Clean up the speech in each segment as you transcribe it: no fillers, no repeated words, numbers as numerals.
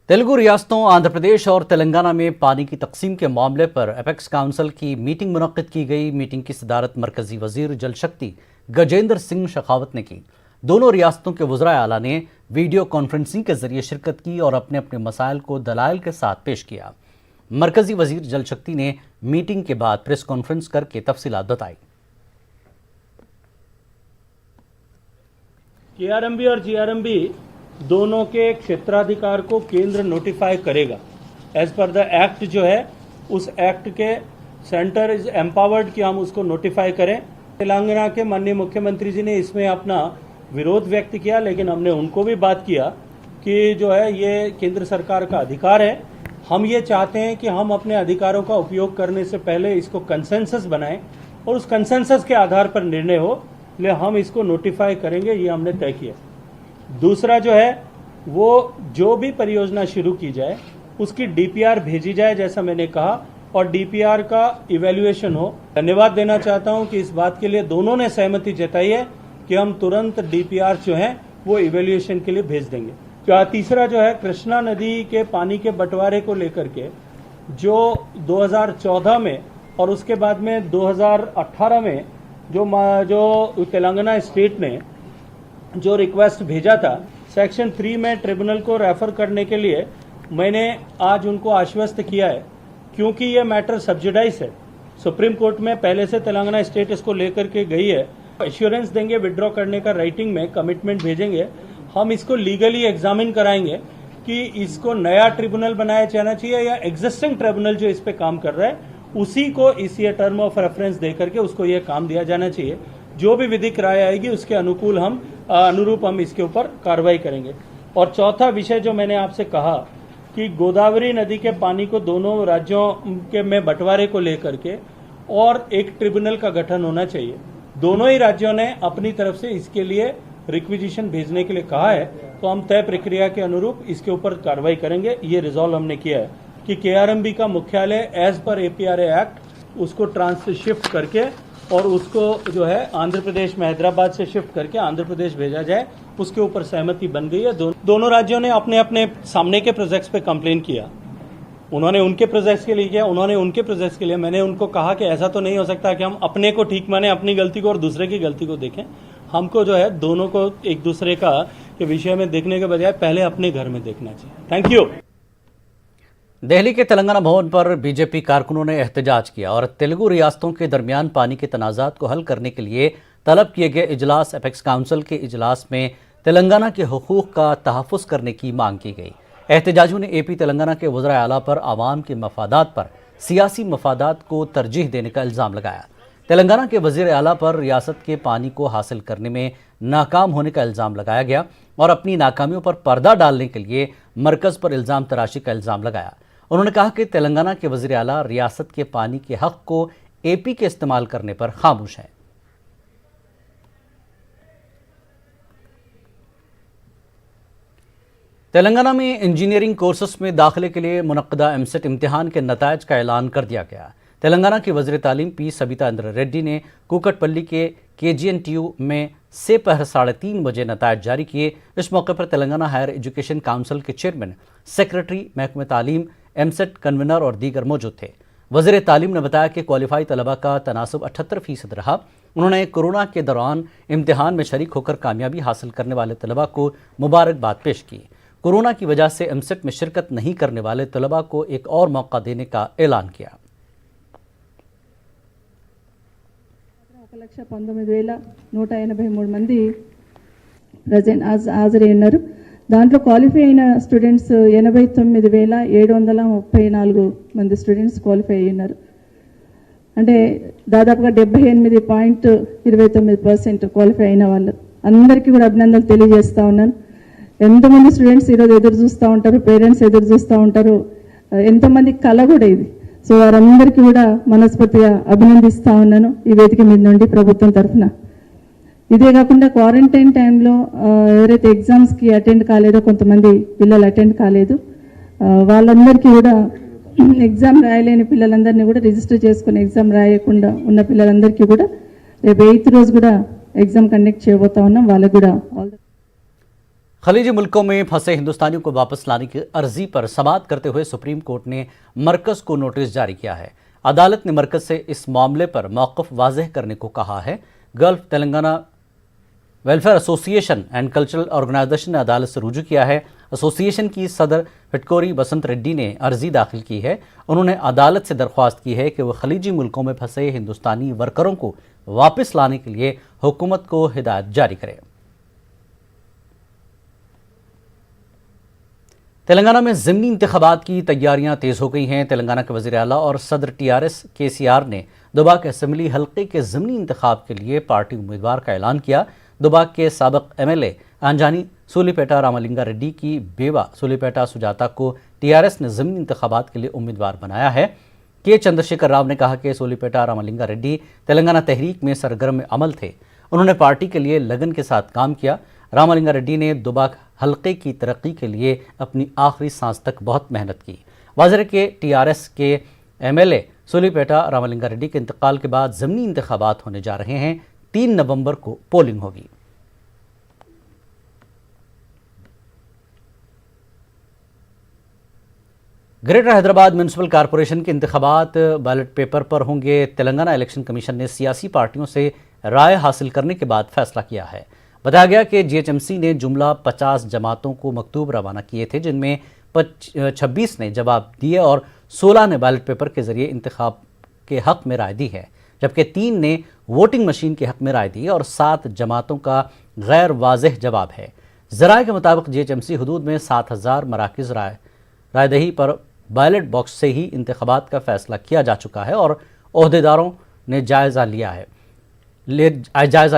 तेलुगु रियासतों आंध्र प्रदेश और तेलंगाना में पानी की तकसीम के मामले पर एपेक्स काउंसिल की मीटिंग मुनक्किद की गई। मीटिंग की सदारत मरकजी वजीर जल शक्ति गजेंद्र सिंह शेखावत ने की। दोनों रियासतों के वज़राए आला ने वीडियो कॉन्फ्रेंसिंग के जरिए शिरकत की और अपने अपने मसाइल को दलाइल के साथ पेश किया। मरकजी वजीर जल शक्ति ने मीटिंग के बाद प्रेस कॉन्फ्रेंस करके तफसीलात बताई। केआरएमबी और जीआरएमबी दोनों के क्षेत्राधिकार को केंद्र नोटिफाई करेगा। एज पर द एक्ट जो है, उस एक्ट के सेंटर इज एम्पावर्ड कि हम उसको नोटिफाई करें। तेलंगाना के माननीय मुख्यमंत्री जी ने इसमें अपना विरोध व्यक्त किया, लेकिन हमने उनको भी बात किया कि जो है ये केंद्र सरकार का अधिकार है। हम ये चाहते हैं कि हम अपने अधिकारों का उपयोग करने से पहले इसको कंसेंसस बनाएं और उस कंसेंसस के आधार पर निर्णय हो, इसलिए हम इसको नोटिफाई करेंगे, ये हमने तय किया। दूसरा जो है वो जो भी परियोजना शुरू की जाए उसकी डीपीआर भेजी जाए जैसा मैंने कहा, और डीपीआर का इवैल्यूएशन हो। धन्यवाद देना चाहता हूं कि इस बात के लिए दोनों ने सहमति जताई है कि हम तुरंत डीपीआर जो है वो इवैल्यूएशन के लिए भेज देंगे। तीसरा जो है कृष्णा नदी के पानी के बंटवारे को लेकर के जो 2014 में और उसके बाद में 2018 में जो तेलंगाना स्टेट ने जो रिक्वेस्ट भेजा था सेक्शन 3 में ट्रिब्यूनल को रेफर करने के लिए, मैंने आज उनको आश्वस्त किया है, क्योंकि ये मैटर सब्सिडाइज है। सुप्रीम कोर्ट में पहले से तेलंगाना स्टेट इसको लेकर के गई है। एश्योरेंस देंगे विड्रॉ करने का, राइटिंग में कमिटमेंट भेजेंगे। हम इसको लीगली एग्जामिन कराएंगे कि इसको नया ट्रिब्यूनल बनाया जाना चाहिए या एग्जिस्टिंग ट्रिब्यूनल जो इस पे काम कर रहा है उसी को इस ये टर्म ऑफ रेफरेंस दे करके उसको ये काम दिया जाना चाहिए। जो भी विधिक राय आएगी उसके अनुरूप हम इसके ऊपर कार्रवाई करेंगे। और चौथा विषय जो मैंने आपसे कहा कि गोदावरी नदी के पानी को दोनों राज्यों के में बंटवारे को लेकर के और एक ट्रिब्यूनल का गठन होना चाहिए। दोनों ही राज्यों ने अपनी तरफ से इसके लिए रिक्विजिशन भेजने के लिए कहा है, तो हम तय प्रक्रिया के अनुरूप इसके ऊपर कार्रवाई करेंगे। ये रिजॉल्व हमने किया है कि केआरएमबी का मुख्यालय एज पर एपीआरए एक्ट उसको शिफ्ट करके और उसको जो है आंध्र प्रदेश में हैदराबाद से शिफ्ट करके आंध्र प्रदेश भेजा जाए, उसके ऊपर सहमति बन गई है। दोनों राज्यों ने अपने अपने सामने के प्रोजेक्ट्स पे कंप्लेन किया। उन्होंने उनके प्रोजेक्ट्स के लिए किया, उन्होंने उनके प्रोजेक्ट्स के लिए। मैंने उनको कहा कि ऐसा तो नहीं हो सकता कि हम अपने को ठीक माने, अपनी गलती को, और दूसरे की गलती को देखें। हमको जो है दोनों को एक दूसरे का के विषय में देखने के बजाय पहले अपने घर में देखना चाहिए। Thank you. दिल्ली के तेलंगाना भवन पर बीजेपी कारकुनों ने एहतजाज किया और तेलुगु रियासतों के दरमियान पानी के तनाज़ात को हल करने के लिए तलब किए गए इजलास एपेक्स काउंसिल के इजलास में तेलंगाना के हुकूक का तहफ़्फ़ुज़ करने की मांग की गई। एहतजाजियों ने एपी तेलंगाना के वज़राए आला पर आवाम के मफादात पर सियासी मफादात को तरजीह देने का इल्ज़ाम लगाया। तेलंगाना के वज़ीर आला पर रियासत के पानी को हासिल करने में नाकाम होने का इल्ज़ाम लगाया गया और अपनी नाकामियों पर पर्दा डालने के लिए मरकज़ पर इल्ज़ाम तराशी का इल्ज़ाम लगाया। उन्होंने कहा कि तेलंगाना के वज़ीर आला रियासत के पानी के हक़ को एपी के इस्तेमाल करने पर खामोश हैं। तेलंगाना में इंजीनियरिंग कोर्सेस में दाखिले के लिए मुनक्किदा एमसेट इम्तिहान के नताइज का ऐलान कर दिया गया। तेलंगाना की वज़ीर तालीम पी सबिता इंद्र रेड्डी ने कूकटपल्ली के केजीएनटीयू में से 3:30 बजे नताइज जारी किए। इस मौके पर तेलंगाना हायर एजुकेशन काउंसिल के चेयरमैन, सेक्रेटरी, महकमे तालीम, एमसेट कन्वीनर और दीगर मौजूद थे। वज़ीर तालीम ने बताया कि क्वालिफाई तलबा का तनासब 78% रहा। उन्होंने कोरोना के दौरान इम्तिहान में शरीक होकर कामयाबी हासिल करने वाले तलबा को मुबारकबाद पेश की। कोरोना की वजह से एमसेट में शिरकत नहीं करने वाले तलबा को एक और मौका देने का ऐलान किया। 1,19,183 మంది ప్రజెంట్ హాజరై ఉన్నారు. దాంట్లో క్వాలిఫై అయిన స్టూడెంట్స్ 89,734 మంది స్టూడెంట్స్ క్వాలిఫై అయి ఉన్నారు. అంటే దాదాపుగా 78.29% క్వాలిఫై అయిన వాళ్ళు అందరికీ కూడా అభినందనలు తెలియజేస్తా ఉన్నాను. ఎంతమంది స్టూడెంట్స్ ఈరోజు ఎదురు చూస్తూ ఉంటారు, పేరెంట్స్ ఎదురు చూస్తూ ఉంటారు, ఎంతమంది కళ కూడా ఇది. సో వారందరికీ కూడా మనస్ఫూర్తిగా అభినందిస్తా ఉన్నాను ఈ వేదిక మీద నుండి ప్రభుత్వం తరఫున. ఇదే కాకుండా క్వారంటైన్ టైంలో ఎవరైతే ఎగ్జామ్స్కి అటెండ్ కాలేదో, కొంతమంది పిల్లలు అటెండ్ కాలేదు, వాళ్ళందరికీ కూడా ఎగ్జామ్ రాయలేని పిల్లలందరినీ కూడా రిజిస్టర్ చేసుకుని ఎగ్జామ్ రాయకుండా ఉన్న పిల్లలందరికీ కూడా రేపు 8th రోజు కూడా ఎగ్జామ్ కండక్ట్ చేయబోతా ఉన్నాం. వాళ్ళకు కూడా खलीजी मुल्कों में फंसे हिंदुस्तानियों को वापस लाने की अर्जी पर समाअत करते हुए सुप्रीम कोर्ट ने मरकज को नोटिस जारी किया है। अदालत ने मरकज से इस मामले पर मौक़िफ़ वाज़ेह करने को कहा है। Gulf Telangana welfare association and cultural organisation ने अदालत से रुजू किया है। एसोसिएशन की सदर फिटकोरी बसंत रेड्डी ने अर्जी दाखिल की है। उन्होंने अदालत से दरख्वास्त की है कि वह खलीजी मुल्कों में फंसे हिंदुस्तानी वर्करों को वापस लाने के लिए हुकूमत को हिदायत जारी करे। तेलंगाना में ज़िमनी इंतखाबात की तैयारियां तेज़ हो गई हैं। तेलंगाना के वज़ीर आला और सदर टीआरएस केसीआर ने दुबाक असेंबली हल्के के ज़िमनी इंतखाब के लिए पार्टी उम्मीदवार का ऐलान किया। दुबाक के साबिक़ एमएलए अंजानी सूलीपेटा रामलिंगा रेड्डी की बेवा सूलीपेटा सुजाता को टीआरएस ने ज़िमनी इंतखाबात के लिए उम्मीदवार बनाया है। के चंद्रशेखर राव ने कहा कि सूलीपेटा रामलिंगा रेड्डी तेलंगाना तहरीक में सरगर्म अमल थे। उन्होंने पार्टी के लिए लगन के साथ काम किया। रामलिंगा रेड्डी ने दुबाक हल्के की तरक्की के लिए अपनी आखिरी सांस तक बहुत मेहनत की। वाज़ेह के टीआरएस के एमएलए सूलीपेटा रामलिंगा रेड्डी के इंतकाल के बाद ज़िमनी इंतखाबात होने जा रहे हैं। 3 नवंबर को पोलिंग होगी। ग्रेटर हैदराबाद म्यूनसिपल कॉरपोरेशन के इंतखाबात बैलेट पेपर पर होंगे। तेलंगाना इलेक्शन कमीशन ने सियासी पार्टियों से राय हासिल करने के बाद फैसला किया है। बताया गया कि जीएचएमसी ने जुमला 50 जमातों को मकतूब रवाना किए थे, जिनमें 26 ने जवाब दिए और 16 ने बैलेट पेपर के जरिए इंतखाब के हक में राय दी है, जबकि 3 ने वोटिंग मशीन के हक में राय दी और 7 जमातों का गैर वाज़ेह जवाब है। ज़राए के मुताबिक जीएचएमसी हदूद में 7000 मराकज़ रायदही पर बैलेट बॉक्स से ही इंतखाबात का फैसला किया जा चुका है और ओहदेदारों ने जायज़ा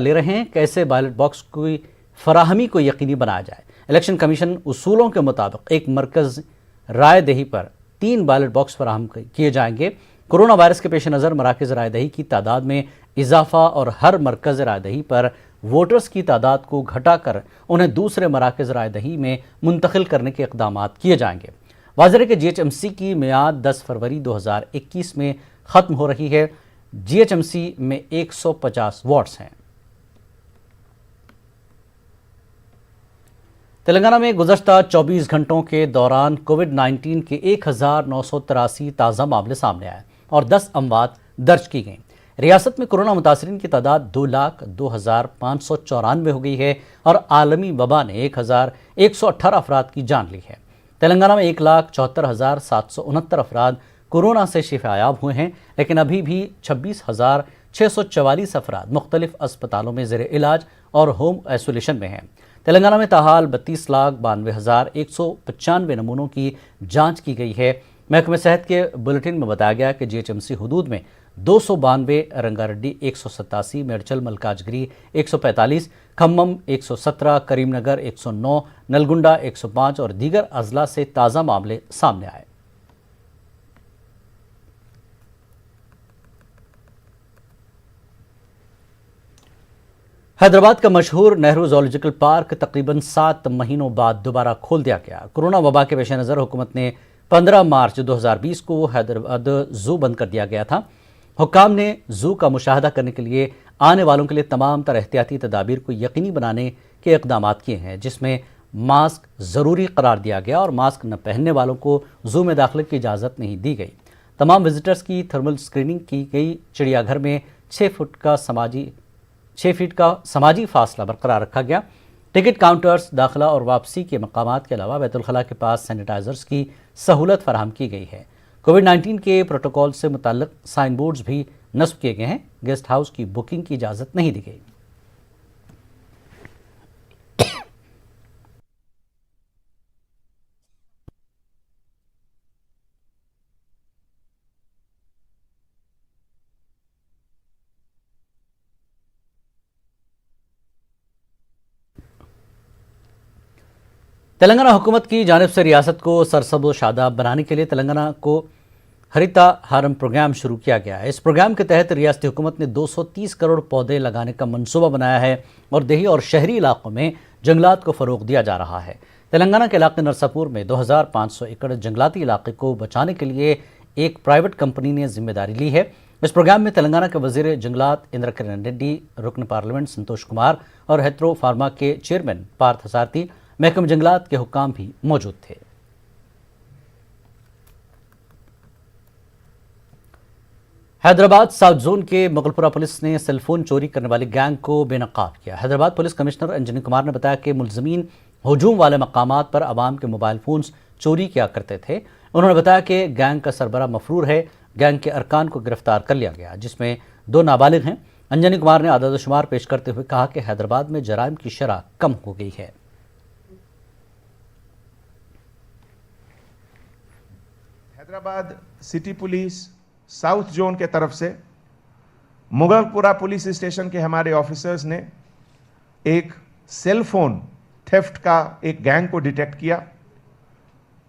ले रहे हैं कैसे बैलेट बॉक्स की फराहमी को यकीनी बनाया जाए। इलेक्शन कमीशन उसूलों के मुताबिक एक मरकज़ रायदही पर 3 बैलेट बॉक्स फराहम किए जाएंगे। कोरोना वायरस के पेश नज़र मराकज़ रायदही की तादाद में इजाफा और हर मरकज़ रायदही पर वोटर्स की तादाद को घटाकर उन्हें दूसरे मराकज़ रायदही में मुंतकिल करने के इक़दाम किए जाएंगे। वाज़ेह के जीएचएमसी की मियाद 10 फरवरी 2021 में ख़त्म हो रही है। जीएचएमसी में 150 वार्ड्स हैं। तेलंगाना में गुज़श्ता 24 घंटों के दौरान कोविड-19 के 1983 ताज़ा मामले सामने आए और 10 अमवात दर्ज की गईं। रियासत में कोरोना मुतासरीन की तादाद 2,02,594 हो गई है और आलमी वबा ने 1,118 अफराद की जान ली है। तेलंगाना में 1,74,769 अफराद कोरोना से शिफायाब हुए हैं, लेकिन अभी भी 26,644 अफराद मुख्तलिफ अस्पतालों में ज़ेर इलाज और होम आइसोलेशन में हैं। तेलंगाना में ताहाल 32,92,195 नमूनों की जांच की गई है। महकमे सेहत के बुलेटिन में बताया गया कि जीएचएमसी हदूद में 292, रंगारेड्डी 187, मेडचल मलकाजगिरी 145, खम्मम 117, करीमनगर 109, नलगुंडा 105 और दीगर अजला से ताज़ा मामले सामने आए। हैदराबाद का मशहूर नेहरू ज़ूलॉजिकल पार्क तकरीबन 7 महीनों बाद दोबारा खोल दिया गया। कोरोना वबा के पेश नज़र हुकूमत ने 15 मार्च 2020 को हैदराबाद ज़ू बंद कर दिया गया था। हुक्काम ने ज़ू का मुशाहदा करने के लिए आने वालों के लिए तमाम तरह एहतियाती तदाबीर को यकीनी बनाने के इक़दाम किए हैं, जिसमें मास्क ज़रूरी करार दिया गया और मास्क न पहनने वालों को ज़ू में दाखिले की इजाज़त नहीं दी गई। तमाम विजिटर्स की थर्मल स्क्रीनिंग की गई। चिड़ियाघर में 6 फीट का समाजी फासला बरकरार रखा गया। टिकट काउंटर्स, दाखिला और वापसी के मकामात के अलावा बैतुल खला के पास सैनिटाइजर्स की सहूलत फराहम की गई है। कोविड-19 के प्रोटोकॉल से मुताल्लिक साइन बोर्ड्स भी नस्ब किए गए हैं। गेस्ट हाउस की बुकिंग की इजाज़त नहीं दी गई। तेलंगाना हुकूमत की जानिब से रियासत को सरसब्ज़ व शादाब बनाने के लिए तेलंगाना को हरिता हारम प्रोग्राम शुरू किया गया है। इस प्रोग्राम के तहत रियासती हुकूमत ने 230 करोड़ पौधे लगाने का मंसूबा बनाया है और देही और शहरी इलाकों में जंगलात को फ़रोग़ दिया जा रहा है। तेलंगाना के इलाके नरसापुर में 2500 एकड़ जंगलाती इलाके को बचाने के लिए एक प्राइवेट कंपनी ने जिम्मेदारी ली है। इस प्रोग्राम में तेलंगाना के वज़ीर जंगलात इंद्र किरण रेड्डी, रुकन पार्लियामेंट संतोष कुमार और हेथ्रो फार्मा के चेयरमैन पार्थ सारथी, महकमा जंगलात के हुक्काम भी मौजूद थे। हैदराबाद साउथ जोन के मुगलपुरा पुलिस ने सेलफोन चोरी करने वाली गैंग को बेनकाब किया। हैदराबाद पुलिस कमिश्नर अंजनी कुमार ने बताया कि मुलजमीन हजूम वाले मकामात पर आवाम के मोबाइल फोन्स चोरी किया करते थे। उन्होंने बताया कि गैंग का सरबरा मफरूर है। गैंग के अरकान को गिरफ्तार कर लिया गया, जिसमें 2 नाबालिग हैं। अंजनी कुमार ने आदाद शुमार पेश करते हुए कहा कि हैदराबाद में जराइम की शरह कम हो गई है। Hyderabad city police south zone के तरफ से मुगलपुरा पुलिस स्टेशन के हमारे ऑफिसर्स ने एक सेल फोन थेफ्ट का एक गैंग को डिटेक्ट किया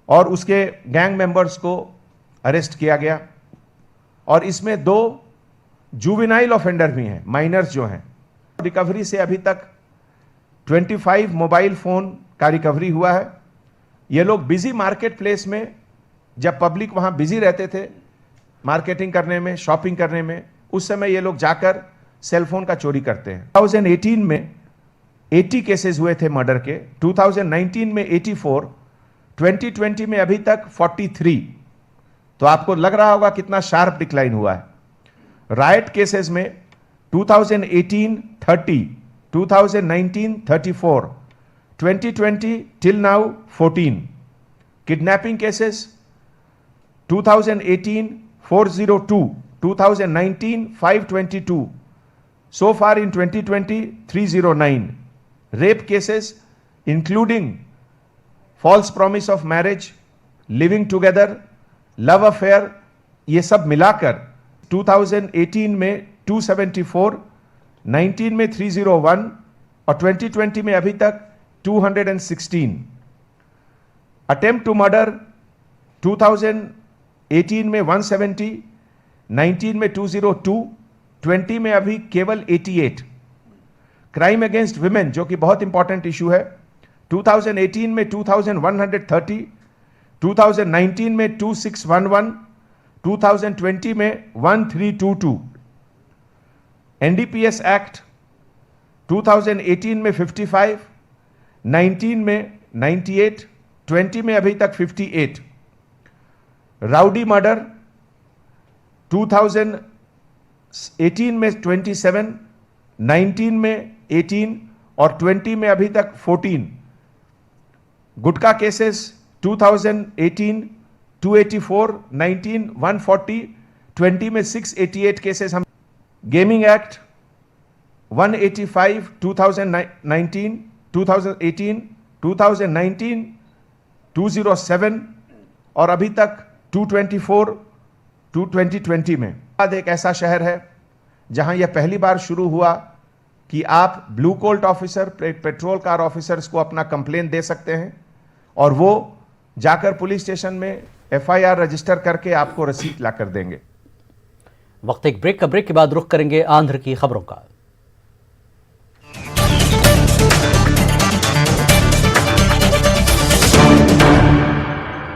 और उसके गैंग मेंबर्स को अरेस्ट किया गया। और इसमें 2 जुवेनाइल ऑफेंडर भी हैं, माइनर्स जो हैं। रिकवरी से अभी तक 25 मोबाइल फ़ोन का रिकवरी हुआ है। ये लोग बिजी मार्केट प्लेस में, जब पब्लिक वहाँ बिजी रहते थे मार्केटिंग करने में, शॉपिंग करने में, उस समय ये लोग जाकर सेलफोन का चोरी करते हैं। 2018 में 80 केसेस हुए थे मर्डर के, 2019 में 84, 2020 में अभी तक 43। तो आपको लग रहा होगा कितना शार्प डिक्लाइन हुआ है। राइट केसेस में 2018 30, 2019 34, 2020 till now 14। Kidnapping cases 2018 402, 2019 522, so far in 2020 309. Rape cases including false promise of marriage, living together, love affair, ये सब मिलाकर 2018 में 274, 19 में 301 और 2020 में अभी तक 216। अटेम्प्ट टू मर्डर 2018 में 170, 19 में 202, 20 में अभी केवल 88। क्राइम अगेंस्ट विमेन, जो कि बहुत इंपॉर्टेंट इशू है, 2018 में 2130, 2019 में 2611, 2020 में 1322। एनडीपीएस एक्ट 2018 में 55, 19 में 98, 20 में अभी तक 58। राउडी मर्डर 2018 में 27, 19 में 18 और 20 में अभी तक 14। गुटखा केसेस 2018 284, 19 140, 20 में 688 केसेस हम। गेमिंग एक्ट 185 2019, 2018, 2019 207 और अभी तक 224 2020 में। एक ऐसा शहर है जहां यह पहली बार शुरू हुआ कि आप blue Colt officer, petrol car officers को अपना कंप्लेन दे सकते हैं और वो जाकर पुलिस स्टेशन में एफआईआर रजिस्टर करके आपको रसीद ला कर देंगे। वक्त एक ब्रेक के बाद रुख करेंगे आंध्र की खबरों का।